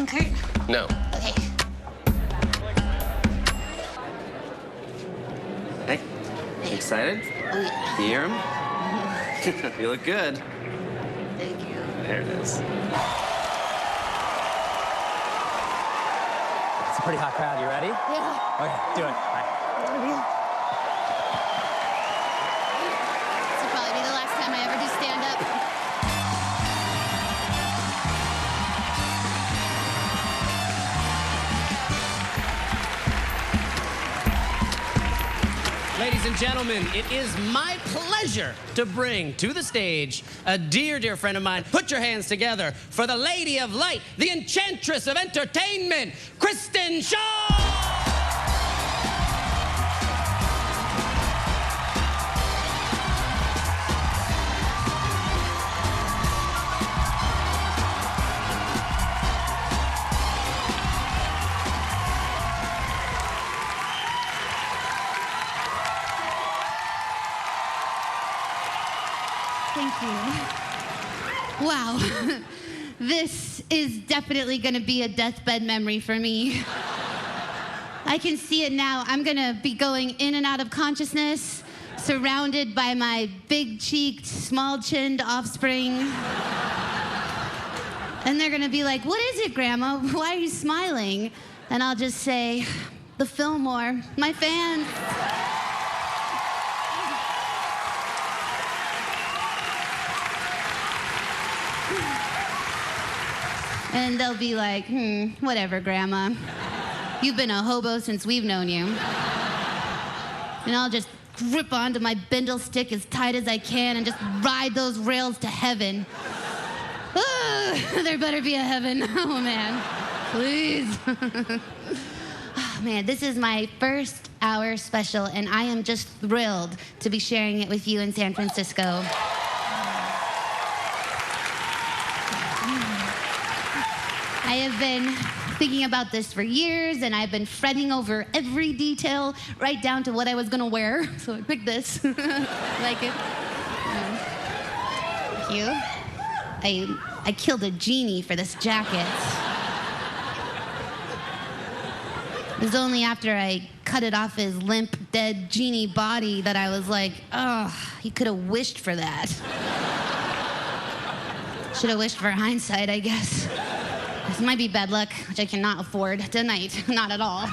talking, Kurt? No. Okay. Hey, excited? Oh, yeah. You hear him? You look good. Thank you. There it is. It's a pretty hot crowd. You ready? Yeah. Okay, do it. Bye. This will probably be the last time I ever do stand-up. Ladies and gentlemen, it is my pleasure to bring to the stage a dear, dear friend of mine. Put your hands together for the Lady of Light, the Enchantress of Entertainment, Kristen Shaw! Thank you. Wow. This is definitely gonna be a deathbed memory for me. I can see it now. I'm gonna be going in and out of consciousness, surrounded by my big-cheeked, small-chinned offspring. And they're gonna be like, "What is it, Grandma? Why are you smiling?" And I'll just say, "The Fillmore, my fans." And they'll be like, whatever, Grandma. You've been a hobo since we've known you. And I'll just grip onto my bindle stick as tight as I can and just ride those rails to heaven. There better be a heaven. Oh, man. Please. Oh, man, this is my first hour special, and I am just thrilled to be sharing it with you in San Francisco. I have been thinking about this for years, and I've been fretting over every detail, right down to what I was gonna wear. So I picked this. Like it? Thank you. I killed a genie for this jacket. It was only after I cut it off his limp, dead genie body that I was like, oh, he could have wished for that. Should have wished for hindsight, I guess. This might be bad luck, which I cannot afford tonight. Not at all.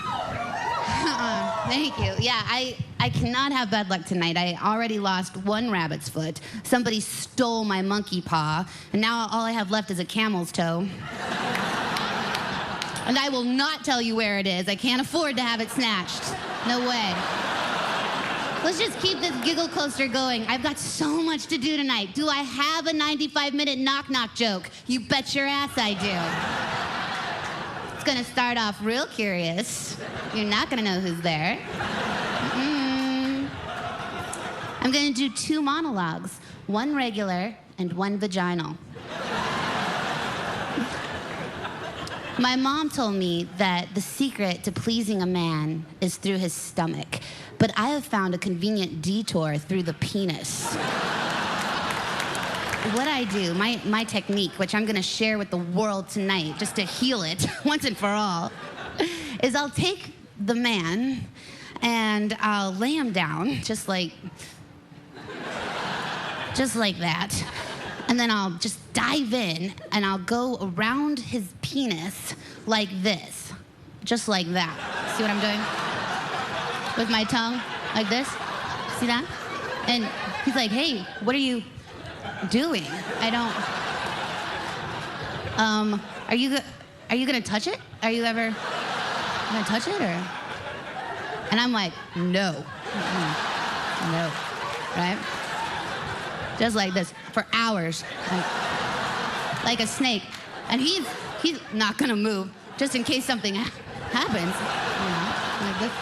Thank you. Yeah, I cannot have bad luck tonight. I already lost one rabbit's foot. Somebody stole my monkey paw, and now all I have left is a camel's toe. And I will not tell you where it is. I can't afford to have it snatched. No way. Let's just keep this giggle coaster going. I've got so much to do tonight. Do I have a 95-minute knock-knock joke? You bet your ass I do. It's gonna start off real curious. You're not gonna know who's there. I'm gonna do 2 monologues, one regular and one vaginal. My mom told me that the secret to pleasing a man is through his stomach, but I have found a convenient detour through the penis. What I do, my technique, which I'm gonna share with the world tonight, just to heal it once and for all, is I'll take the man and I'll lay him down, just like that. And then I'll just dive in and I'll go around his penis like this. Just like that. See what I'm doing? With my tongue, like this. See that? And he's like, hey, what are you doing? I don't... are you gonna touch it? Are you ever gonna touch it, or? And I'm like, no. No, right? Just like this, for hours, like a snake. And he's not gonna move, just in case something happens, like this.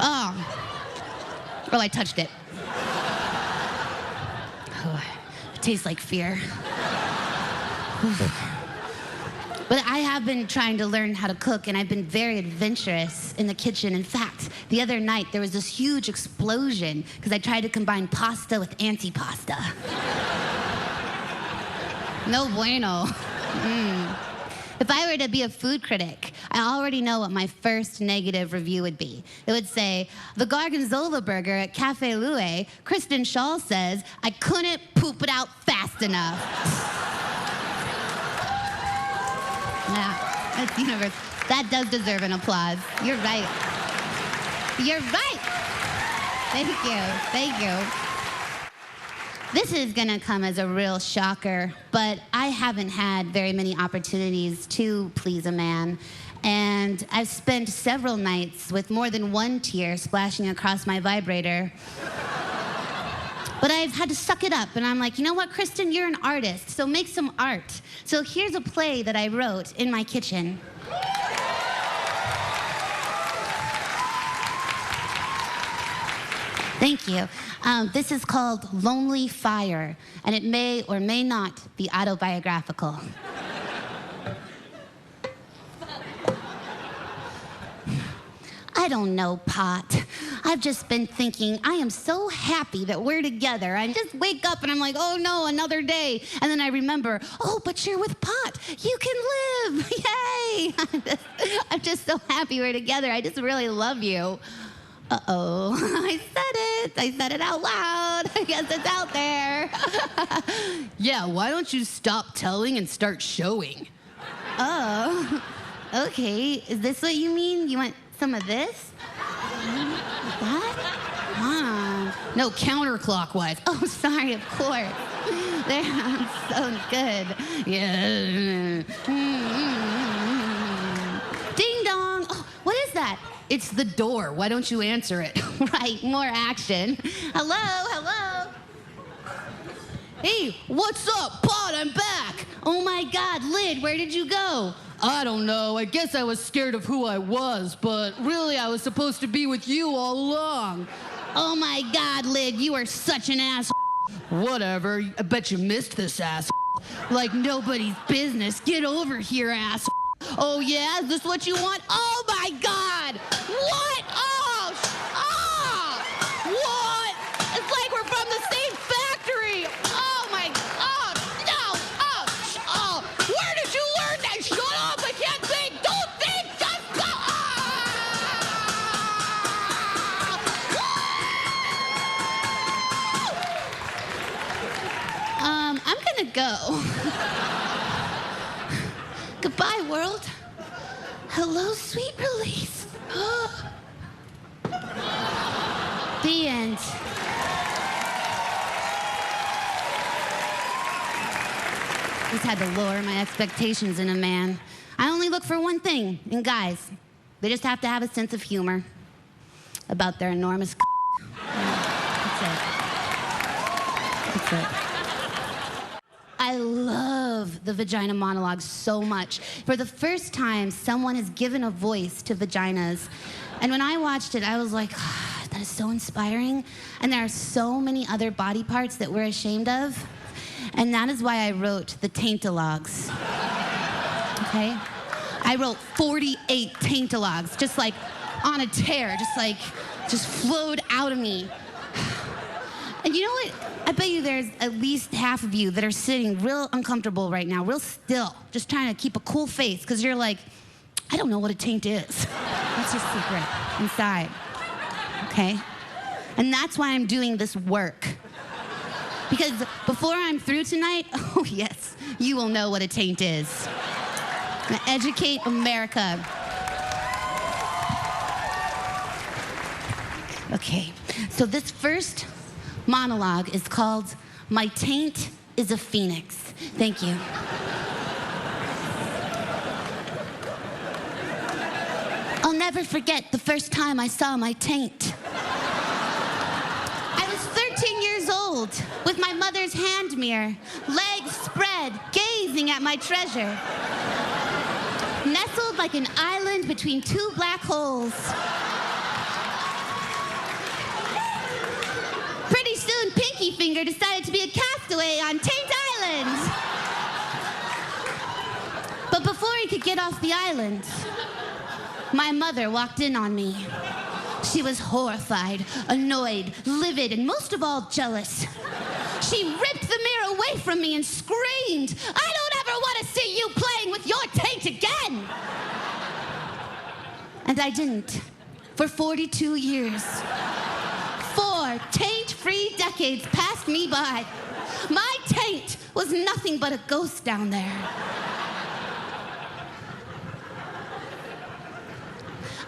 Oh, well, I touched it. Oh, it tastes like fear. But I have been trying to learn how to cook, and I've been very adventurous in the kitchen. In fact, the other night, there was this huge explosion because I tried to combine pasta with antipasta. No bueno. If I were to be a food critic, I already know what my first negative review would be. It would say, the Gorgonzola burger at Cafe Louie, Kristen Shaw says, I couldn't poop it out fast enough. Yeah, that's universe. That does deserve an applause. You're right. You're right. Thank you. Thank you. This is gonna come as a real shocker, but I haven't had very many opportunities to please a man. And I've spent several nights with more than one tear splashing across my vibrator. But I've had to suck it up, and I'm like, you know what, Kristen, you're an artist, so make some art. So here's a play that I wrote in my kitchen. Thank you. This is called Lonely Fire, and it may or may not be autobiographical. I don't know, Pot. I've just been thinking, I am so happy that we're together. I just wake up and I'm like, oh no, another day. And then I remember, oh, but you're with Pot. You can live. Yay. I'm just so happy we're together. I just really love you. Uh-oh, I said it out loud. I guess it's out there. Yeah, why don't you stop telling and start showing? Oh, okay. Is this what you mean? You want some of this? That? No, counterclockwise. Oh, sorry, of course. There, so good. Yeah. Ding dong. Oh, what is that? It's the door. Why don't you answer it? Right, more action. Hello, hello. Hey, what's up, Pot? I'm back. Oh my God, Lyd, where did you go? I don't know. I guess I was scared of who I was, but really I was supposed to be with you all along. Oh my God, Lyd, you are such an asshole. Whatever. I bet you missed this ass. Like nobody's business. Get over here, asshole. Oh yeah, is this what you want? Oh my God! What? Oh! What? It's like we're from the same factory. Oh my God! No! Oh! Where did you learn that? Shut up! I can't think. Don't think. Just go. I'm gonna go. Goodbye, world. Hello, sweet release. The end. Just had to lower my expectations in a man. I only look for one thing in guys. They just have to have a sense of humor about their enormous That's it. That's it. I love the vagina monologue so much. For the first time, someone has given a voice to vaginas. And when I watched it, I was like, oh, that is so inspiring. And there are so many other body parts that we're ashamed of. And that is why I wrote the taintalogues. Okay? I wrote 48 taintalogues, just like on a tear, just flowed out of me. And you know what? I bet you there's at least half of you that are sitting real uncomfortable right now, real still, just trying to keep a cool face, because you're like, I don't know what a taint is. That's your secret inside, okay? And that's why I'm doing this work. Because before I'm through tonight, oh yes, you will know what a taint is. I'm gonna educate America. Okay, so this first monologue is called My Taint is a Phoenix. Thank you. I'll never forget the first time I saw my taint. I was 13 years old with my mother's hand mirror, legs spread, gazing at my treasure. Nestled like an island between two black holes. Pretty soon, Pinky Finger decided to be a castaway on Taint Island. But before he could get off the island, my mother walked in on me. She was horrified, annoyed, livid, and most of all, jealous. She ripped the mirror away from me and screamed, I don't ever want to see you playing with your taint taint again. And I didn't. For 42 years. 4 taint-free decades passed me by. My taint was nothing but a ghost down there.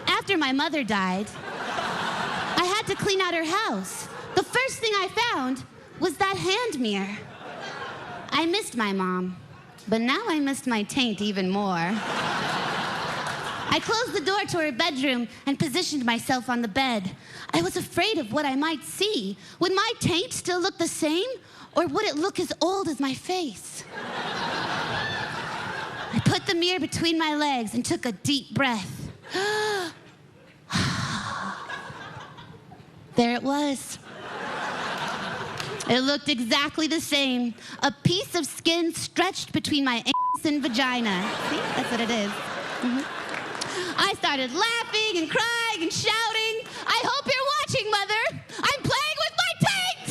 After my mother died, I had to clean out her house. The first thing I found was that hand mirror. I missed my mom, but now I missed my taint even more. I closed the door to her bedroom and positioned myself on the bed. I was afraid of what I might see. Would my taint still look the same, or would it look as old as my face? I put the mirror between my legs and took a deep breath. There it was. It looked exactly the same. A piece of skin stretched between my anus and vagina. See, that's what it is. I started laughing and crying and shouting. I hope you're watching, Mother. I'm playing with my taint!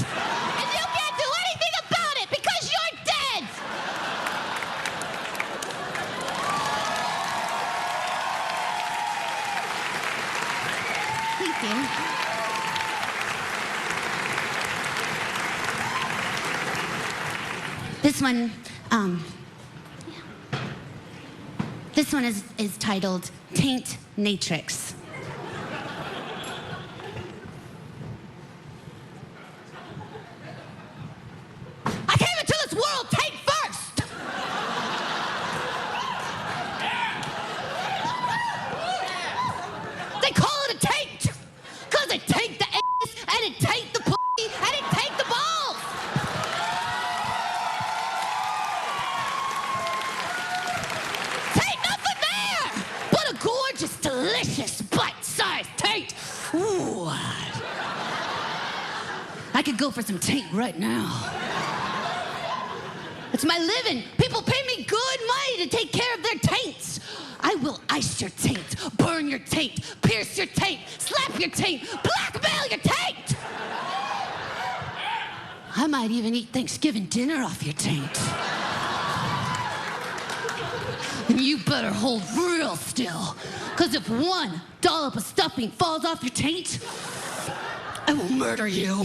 And you can't do anything about it because you're dead! Thank you. This one is titled Taint Natrix. I came into this world taint first! They call it a taint, because it taint the ass, and it taint the pussy, and it taint the balls! Gorgeous, delicious, bite-sized taint. Ooh. I could go for some taint right now. It's my living. People pay me good money to take care of their taints. I will ice your taint, burn your taint, pierce your taint, slap your taint, blackmail your taint. I might even eat Thanksgiving dinner off your taint. And you better hold real still, because if one dollop of stuffing falls off your taint, I will murder you.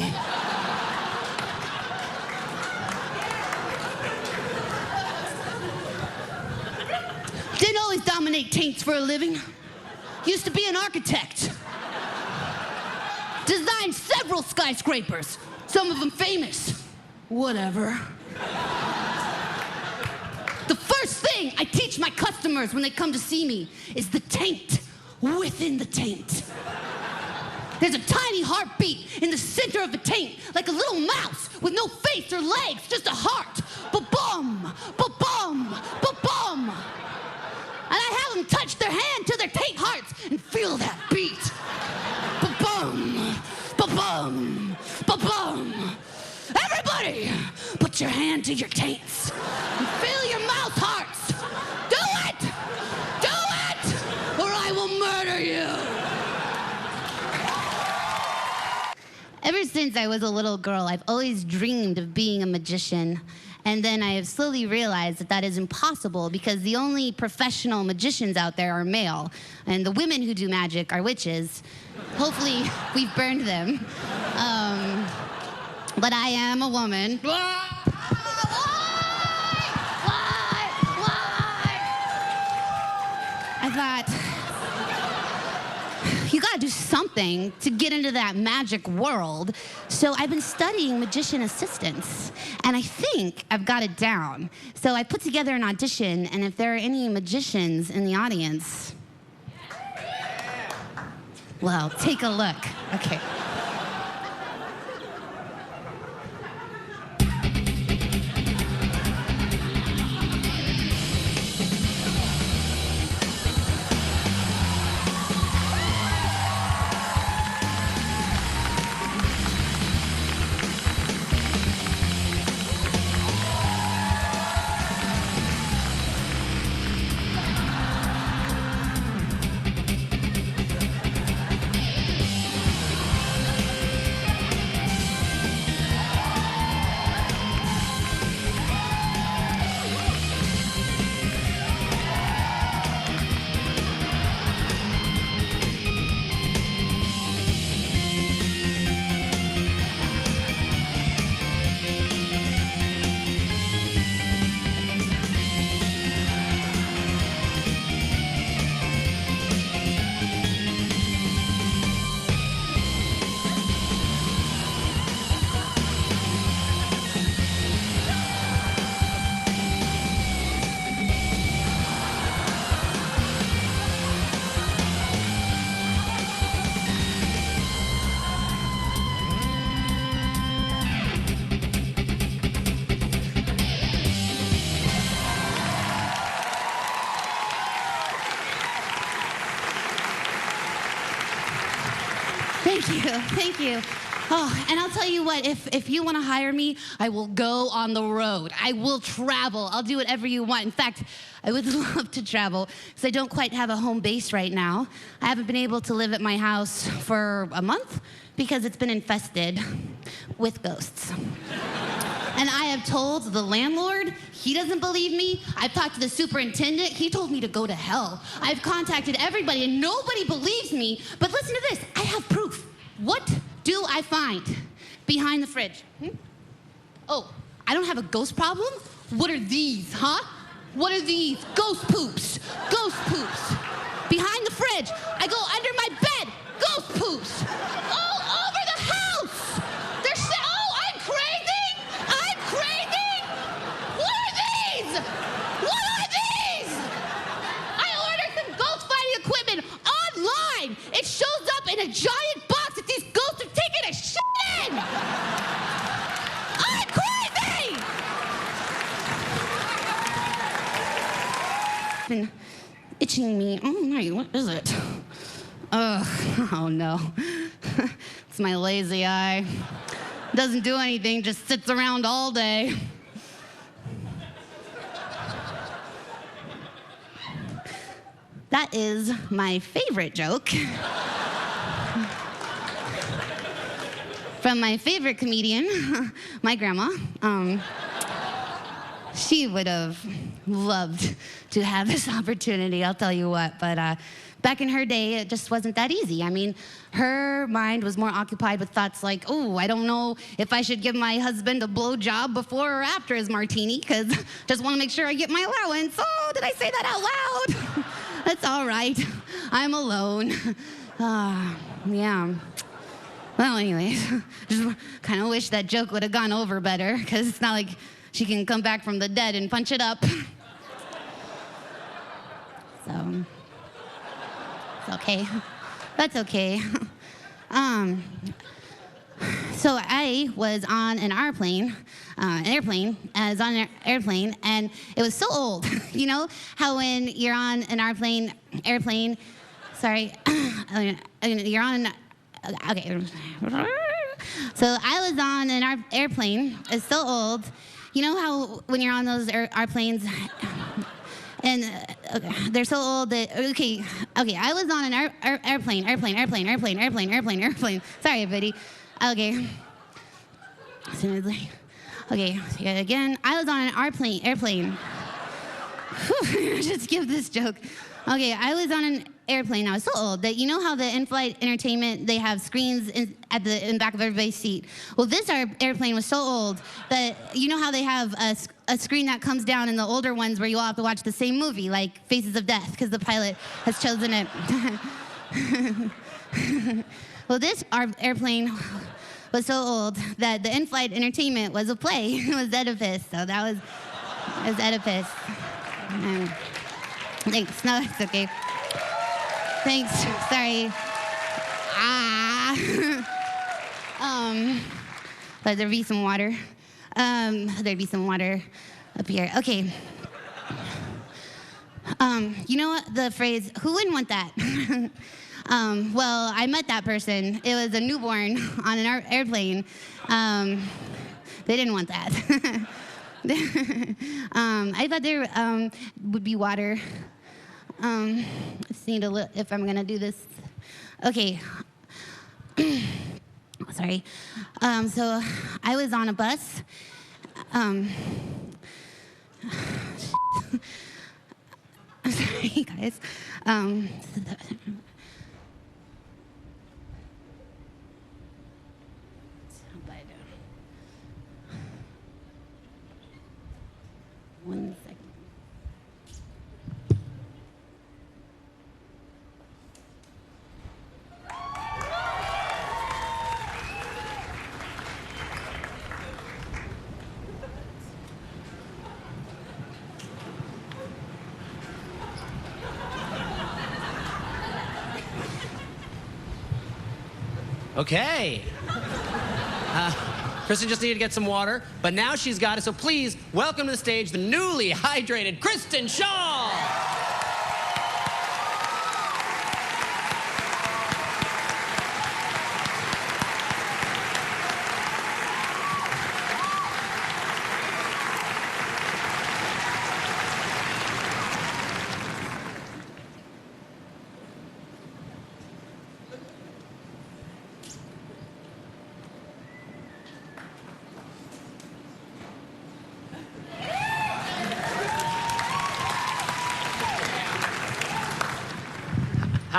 Didn't always dominate taints for a living. Used to be an architect. Designed several skyscrapers, some of them famous. Whatever. The first thing I teach my customers when they come to see me is the taint within the taint. There's a tiny heartbeat in the center of the taint, like a little mouse with no face or legs, just a heart. Ba-bum, ba-bum, ba-bum. And I have them touch their hand to their taint hearts and feel that beat. Ba-bum, ba-bum, ba-bum. Everybody, put your hand to your taints and feel your mouth hearts. Do it! Do it! Or I will murder you! Ever since I was a little girl, I've always dreamed of being a magician. And then I have slowly realized that that is impossible because the only professional magicians out there are male. And the women who do magic are witches. Hopefully, we've burned them. But I am a woman. Why? I thought, you gotta do something to get into that magic world. So I've been studying magician assistants, and I think I've got it down. So I put together an audition, and if there are any magicians in the audience, well, take a look. Okay. Thank you, thank you. Oh, and I'll tell you what, if you want to hire me, I will go on the road. I will travel. I'll do whatever you want. In fact, I would love to travel because I don't quite have a home base right now. I haven't been able to live at my house for a month because it's been infested with ghosts. And I have told the landlord, he doesn't believe me. I've talked to the superintendent, he told me to go to hell. I've contacted everybody and nobody believes me. But listen to this, I have proof. What do I find behind the fridge? Oh, I don't have a ghost problem? What are these, huh? What are these? Ghost poops. Ghost poops. Behind the fridge. I go under my bed. Ghost poops. All over the house. Oh, I'm crazy? I'm crazy? What are these? What are these? I ordered some ghost fighting equipment online. It shows up in a giant box that these ghosts are taking a shit in. I'm crazy. Been itching me. Oh my, what is it? Oh no. It's my lazy eye. Doesn't do anything, just sits around all day. That is my favorite joke. From my favorite comedian, my grandma. She would have loved to have this opportunity, I'll tell you what, but back in her day, it just wasn't that easy. I mean, her mind was more occupied with thoughts like, oh, I don't know if I should give my husband a blowjob before or after his martini, because just want to make sure I get my allowance. Oh, did I say that out loud? That's all right. I'm alone. Yeah. Well, anyways, just kind of wish that joke would have gone over better, because it's not like she can come back from the dead and punch it up. So, it's okay. That's okay. So I was on an airplane. I was on an airplane, and it was so old. You know how when you're on an airplane, sorry, you're on an, okay. So I was on an airplane. It's so old. You know how when you're on those airplanes, and they're so old that, okay, I was on an airplane. Sorry, everybody. Okay. Okay, again, I was on an airplane. Whew, just give this joke. Okay, I was on an airplane. I was so old that you know how the in-flight entertainment, they have screens in the back of everybody's seat. Well, this airplane was so old that you know how they have a screen that comes down in the older ones where you all have to watch the same movie, like Faces of Death, because the pilot has chosen it. Well, this airplane was so old that the in-flight entertainment was a play. It was Oedipus, so that was Oedipus. Thanks. No, it's okay. Thanks. Sorry. Let there be some water. There'd be some water up here. Okay. You know what? The phrase, who wouldn't want that? Well, I met that person. It was a newborn on an airplane. They didn't want that. I thought there would be water. Just need a little, if I'm gonna do this. Okay. Sorry. So I was on a bus. Sorry, guys. One second. Okay. Kristen just needed to get some water, but now she's got it, so please welcome to the stage the newly hydrated Kristen Shaw.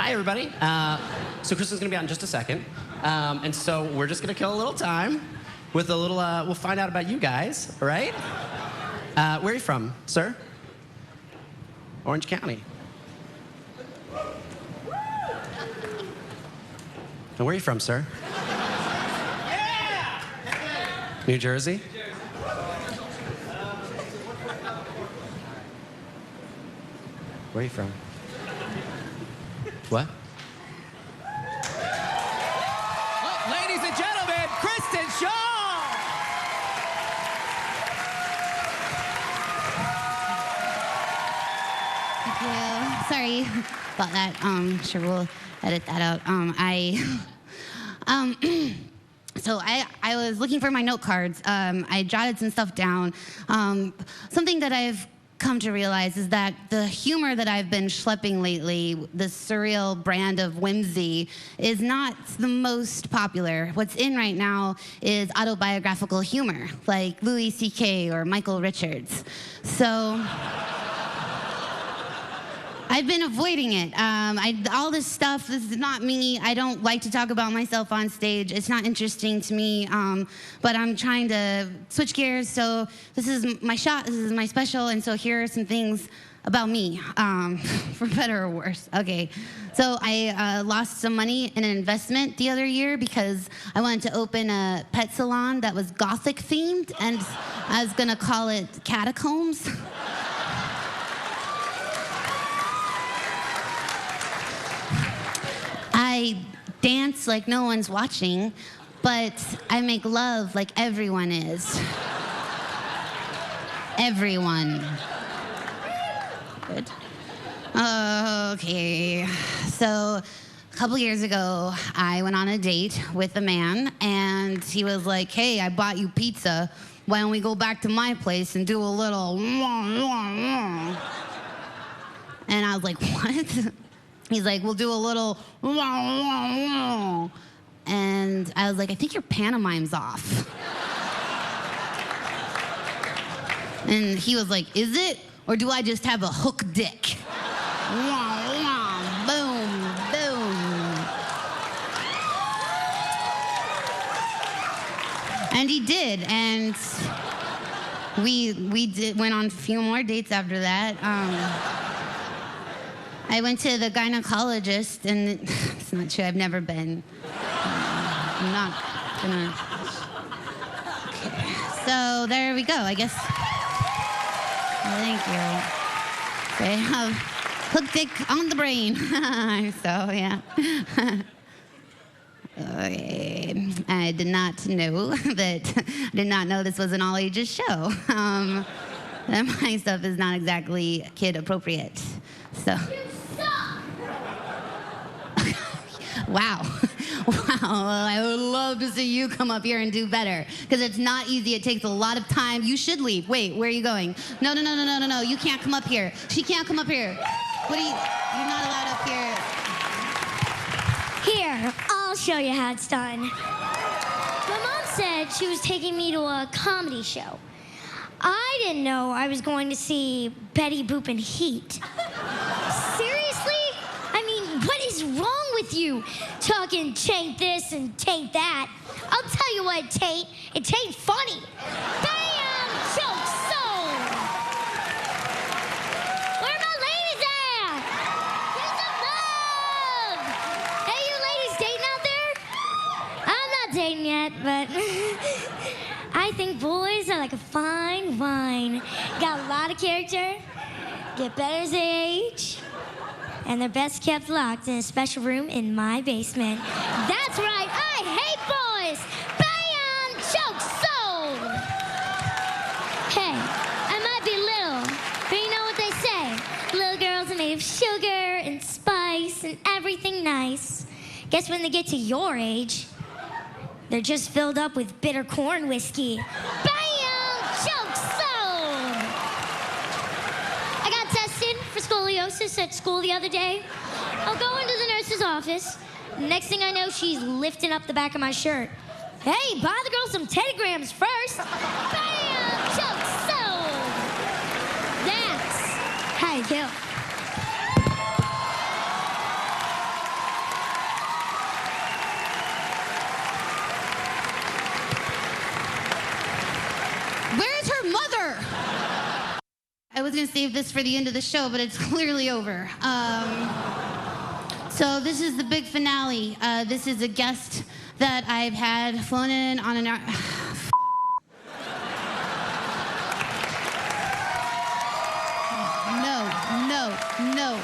Hi, everybody. So Kristen's gonna be out in just a second. And so we're just gonna kill a little time with a little, we'll find out about you guys, all right? Where are you from, sir? Orange County. And where are you from, sir? Yeah! New Jersey? Where are you from? What? Oh, ladies and gentlemen, Kristen Shaw! Thank you. Sorry about that. Sure, we'll edit that out. So I was looking for my note cards. I jotted some stuff down. Something that I've come to realize is that the humor that I've been schlepping lately, the surreal brand of whimsy, is not the most popular. What's in right now is autobiographical humor, like Louis C.K. or Michael Richards. So I've been avoiding it. All this stuff, this is not me. I don't like to talk about myself on stage. It's not interesting to me, but I'm trying to switch gears. So this is my shot, this is my special, and so here are some things about me, for better or worse. Okay, so I lost some money in an investment the other year because I wanted to open a pet salon that was Gothic themed, and I was gonna call it Catacombs. I dance like no one's watching, but I make love like everyone is. Everyone. Good. Okay. So a couple years ago, I went on a date with a man, and he was like, "Hey, I bought you pizza. Why don't we go back to my place and do a little..." And I was like, "What?" He's like, "We'll do a little..." And I was like, "I think your pantomime's off." And he was like, "Is it? Or do I just have a hook dick?" Boom, boom. And he did, and we went on a few more dates after that. I went to the gynecologist, and it's not true, I've never been. I'm not gonna. Okay. So there we go, I guess. Thank you. They have hook dick on the brain. So, yeah. Okay. I did not know this was an all ages show. And my stuff is not exactly kid appropriate. So. Wow. Wow. I would love to see you come up here and do better. Because it's not easy. It takes a lot of time. You should leave. Wait, where are you going? No. You can't come up here. She can't come up here. What are you? You're not allowed up here. Here, I'll show you how it's done. My mom said she was taking me to a comedy show. I didn't know I was going to see Betty Boop and Heat. Seriously? I mean, what is wrong with you? Talking taint this and taint that. I'll tell you what, taint. It taint funny. Bam! Joke sold! Where my ladies at? Here's some love! Hey, you ladies dating out there? I'm not dating yet, but I think boys are like a fine wine. Got a lot of character, get better as they age, and they're best kept locked in a special room in my basement. That's right, I hate boys! Bam! Joke sold! Hey, I might be little, but you know what they say. Little girls are made of sugar and spice and everything nice. Guess when they get to your age, they're just filled up with bitter corn whiskey. Bam! Joke sold! I got tested for scoliosis at school the other day. I'll go into the nurse's office. Next thing I know, she's lifting up the back of my shirt. Hey, buy the girl some teddygrams first. Bam! Joke sold! That's how you kill. was gonna save this for the end of the show, but it's clearly over. So this is the big finale. This is a guest that I've had flown in on an... No.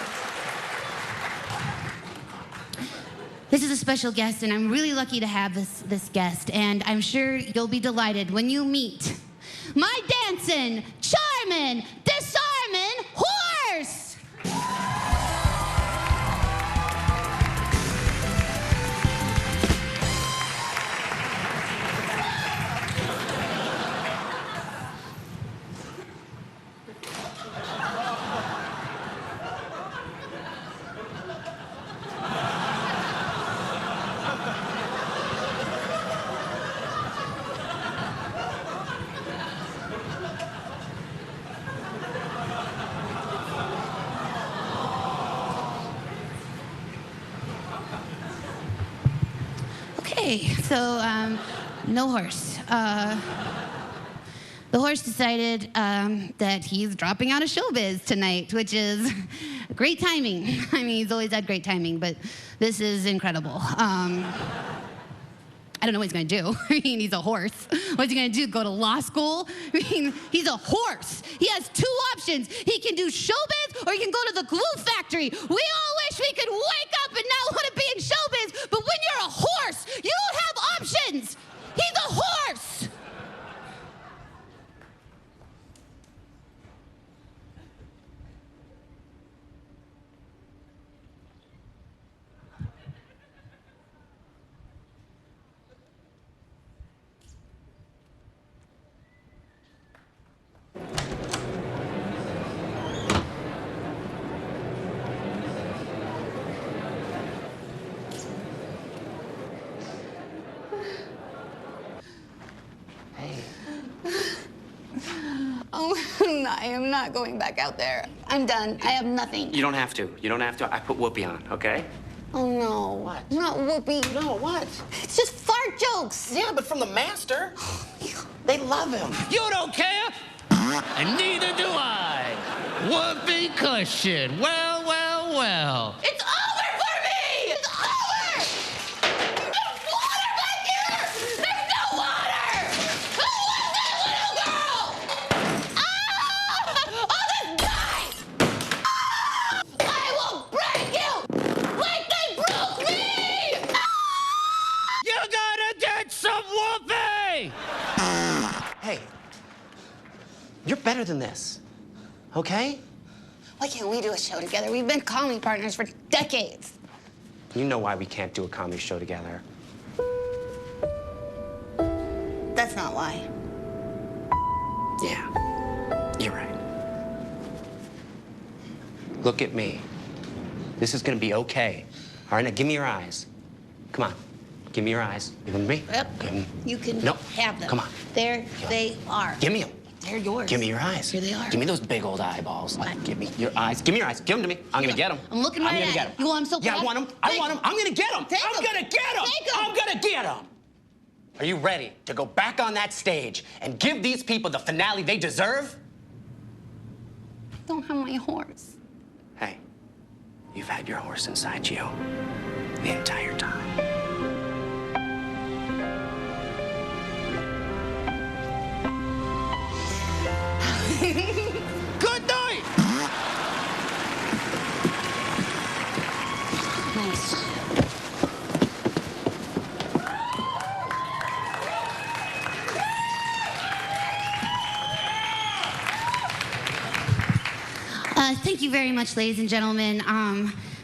This is a special guest, and I'm really lucky to have this guest, and I'm sure you'll be delighted when you meet my dancing, charming, disarming horse! Okay, so no horse. The horse decided that he's dropping out of showbiz tonight, which is great timing. I mean, he's always had great timing, but this is incredible. I don't know what he's gonna do. I mean, he's a horse. What's he gonna do, go to law school? I mean, he's a horse. He has two options. He can do showbiz or he can go to the glue factory. We all wish we could wake up and not want to be in showbiz, but when you're a horse, you don't have options. He's a horse. Oh, I am not going back out there. I'm done. I have nothing. You don't have to. You don't have to. I put Whoopi on, okay? Oh, no. What? Not Whoopi. No, what? It's just fart jokes. Yeah, but from the master. They love him. You don't care, and neither do I. Whoopee cushion. Well. It's over for me! It's over! There's water back here! There's no water! Who was that little girl? Ah! Oh, this guy! Ah! I will break you like they broke me! Ah! You gotta get some whoopee! Hey, you're better than this, okay? Why can't we do a show together? We've been comedy partners for decades. You know why we can't do a comedy show together. That's not why. Yeah, you're right. Look at me. This is gonna be okay. All right, now give me your eyes. Come on, give me your eyes. Give them to me. Yep. Give 'em. You can No, have them. come on. There they are. Give me them. They're yours. Give me your eyes. Here they are. Give me those big old eyeballs. What? Give me your eyes. Give me your eyes. Give them to me. I'm gonna get them. I'm looking right I'm gonna at get you. them. You want 'em so Yeah, I bad? want them. I Take want them. I'm gonna get them. Take I'm 'em. gonna get them. Take 'em. I'm gonna get them. Are you ready to go back on that stage and give these people the finale they deserve? I don't have my horse. Hey, you've had your horse inside you the entire time. Good night! Nice. Thank you very much, ladies and gentlemen.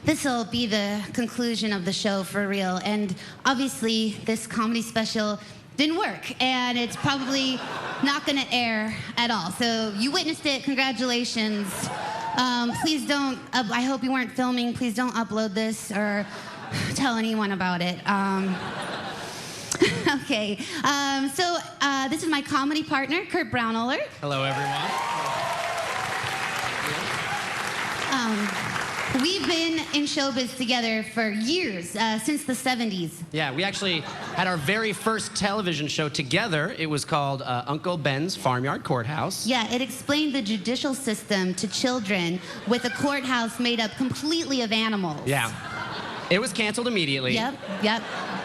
This will be the conclusion of the show for real. And obviously, this comedy special didn't work, and it's probably not going to air at all. So you witnessed it. Congratulations. Please don't. I hope you weren't filming. Please don't upload this or tell anyone about it. Okay. So this is my comedy partner, Kurt Brownoller. Hello, everyone. We've we've been in showbiz together for years, since the 70s. Yeah, we actually had our very first television show together. It was called Uncle Ben's Farmyard Courthouse. Yeah, it explained the judicial system to children with a courthouse made up completely of animals. Yeah. It was canceled immediately. Yep.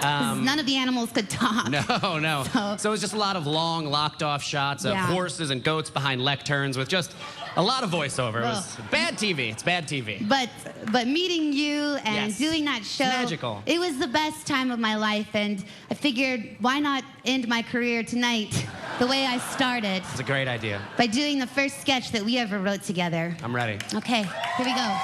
'Cause none of the animals could talk. No. So- So it was just a lot of long, locked-off shots of Yeah. horses and goats behind lecterns with just a lot of voiceover. It was bad TV. It's bad TV. But meeting you and Yes. doing that show, Magical. It was the best time of my life, and I figured, why not end my career tonight the way I started, It's a great idea. by doing the first sketch that we ever wrote together. I'm ready. Okay, here we go.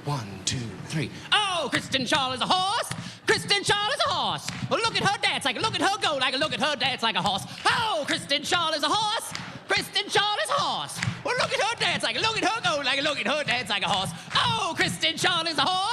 One, two, three. Oh, Kristen Shaw is a horse. Kristen Shaw is a horse. Oh, look at her dance. I can look at her go. I can look at her dance like a horse. Oh, Kristen Shaw is a horse. Kristen Shaw is a horse. Oh, look at her dance. I can look at her go. I can look at her dance like a horse. Oh, Kristen Shaw is a horse.